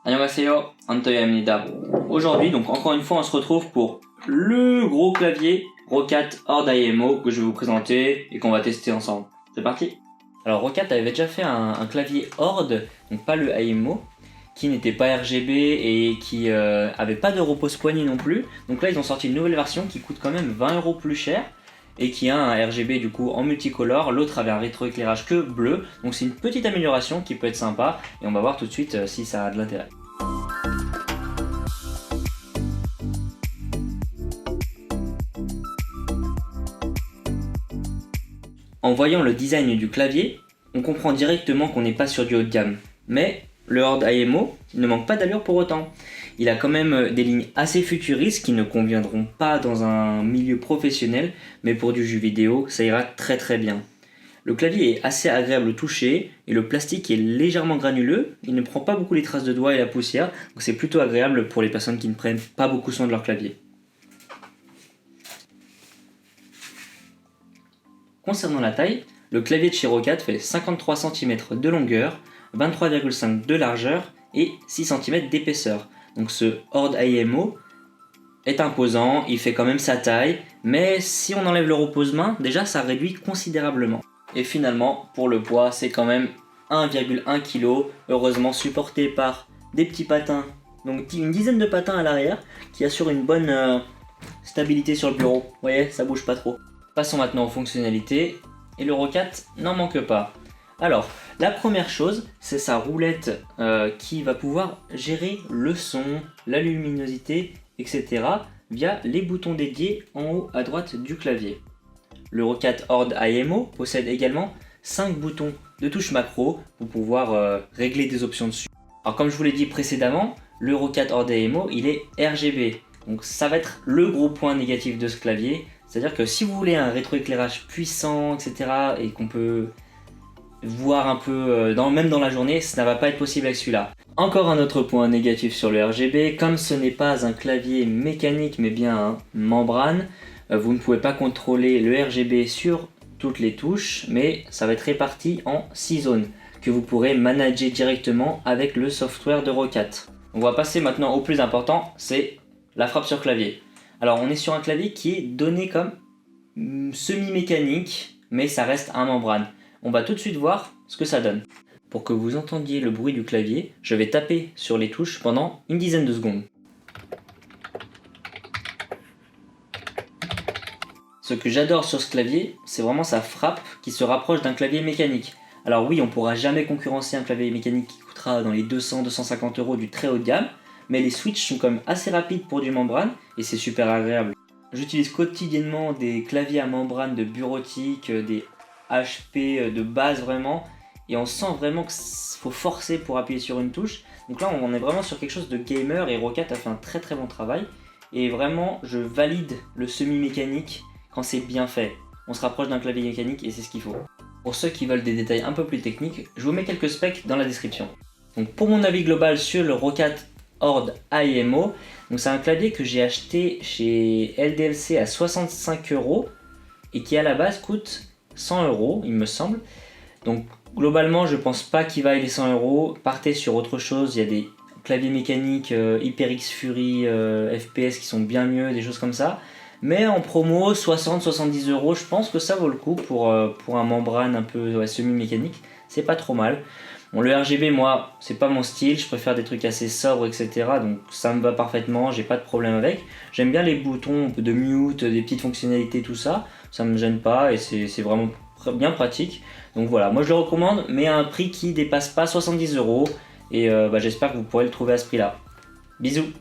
Annyeonghaseyo, Antoyoamnida. Aujourd'hui, donc encore une fois, on se retrouve pour le gros clavier Roccat Horde IMO que je vais vous présenter et qu'on va tester ensemble. C'est parti. Alors Roccat avait déjà fait un clavier Horde, donc pas le IMO, qui n'était pas RGB et qui avait pas de repose-poignée non plus. Donc là, ils ont sorti une nouvelle version qui coûte quand même 20 € plus cher et qui a un RGB du coup en multicolore. L'autre avait un rétroéclairage que bleu, donc c'est une petite amélioration qui peut être sympa et on va voir tout de suite si ça a de l'intérêt. En voyant le design du clavier, on comprend directement qu'on n'est pas sur du haut de gamme. Mais le Horde IMO ne manque pas d'allure pour autant. Il a quand même des lignes assez futuristes qui ne conviendront pas dans un milieu professionnel, mais pour du jeu vidéo, ça ira très bien. Le clavier est assez agréable au toucher et le plastique est légèrement granuleux, il ne prend pas beaucoup les traces de doigts et la poussière, donc c'est plutôt agréable pour les personnes qui ne prennent pas beaucoup soin de leur clavier. Concernant la taille, le clavier de chez Roccat fait 53 cm de longueur, 23,5 de largeur et 6 cm d'épaisseur. Donc ce Horde IMO est imposant, il fait quand même sa taille, mais si on enlève le repose-main, déjà ça réduit considérablement. Et finalement, pour le poids, c'est quand même 1,1 kg, heureusement supporté par des petits patins, donc une dizaine de patins à l'arrière, qui assurent une bonne stabilité sur le bureau. Vous voyez, ça bouge pas trop. Passons maintenant aux fonctionnalités, et le Roccat n'en manque pas. Alors, la première chose, c'est sa roulette qui va pouvoir gérer le son, la luminosité, etc. via les boutons dédiés en haut à droite du clavier. Le Roccat Horde IMO possède également 5 boutons de touche macro pour pouvoir régler des options dessus. Alors comme je vous l'ai dit précédemment, le Roccat Horde IMO il est RGB, donc ça va être le gros point négatif de ce clavier. C'est-à-dire que si vous voulez un rétroéclairage puissant, etc. et qu'on peut voir un peu même dans la journée, ça ne va pas être possible avec celui-là. Encore un autre point négatif sur le RGB, comme ce n'est pas un clavier mécanique mais bien un membrane, vous ne pouvez pas contrôler le RGB sur toutes les touches, mais ça va être réparti en 6 zones que vous pourrez manager directement avec le software de Roccat. On va passer maintenant au plus important, c'est la frappe sur clavier. Alors on est sur un clavier qui est donné comme semi-mécanique, mais ça reste un membrane. On va tout de suite voir ce que ça donne. Pour que vous entendiez le bruit du clavier, je vais taper sur les touches pendant une dizaine de secondes. Ce que j'adore sur ce clavier, c'est vraiment sa frappe qui se rapproche d'un clavier mécanique. Alors oui, on ne pourra jamais concurrencer un clavier mécanique qui coûtera dans les 200-250 € du très haut de gamme, mais les switches sont quand même assez rapides pour du membrane et c'est super agréable. J'utilise quotidiennement des claviers à membrane de bureautique, des HP de base vraiment, et on sent vraiment qu'il faut forcer pour appuyer sur une touche. Donc là on est vraiment sur quelque chose de gamer et Roccat a fait un très bon travail. Et vraiment je valide le semi-mécanique quand c'est bien fait. On se rapproche d'un clavier mécanique et c'est ce qu'il faut. Pour ceux qui veulent des détails un peu plus techniques, je vous mets quelques specs dans la description. Donc pour mon avis global sur le Roccat Horde IMO, c'est un clavier que j'ai acheté chez LDLC à 65 € et qui à la base coûte 100 € il me semble. Donc globalement je pense pas qu'il vaille les 100 €. Partez sur autre chose, il y a des claviers mécaniques HyperX Fury FPS qui sont bien mieux, des choses comme ça. Mais en promo 60-70 €, je pense que ça vaut le coup pour un membrane un peu semi-mécanique, c'est pas trop mal. Bon, le RGB, moi, c'est pas mon style, je préfère des trucs assez sobres, etc. Donc ça me va parfaitement, j'ai pas de problème avec. J'aime bien les boutons de mute, des petites fonctionnalités, tout ça. Ça me gêne pas et c'est vraiment bien pratique. Donc voilà, moi je le recommande, mais à un prix qui dépasse pas 70 €. Et j'espère que vous pourrez le trouver à ce prix-là. Bisous!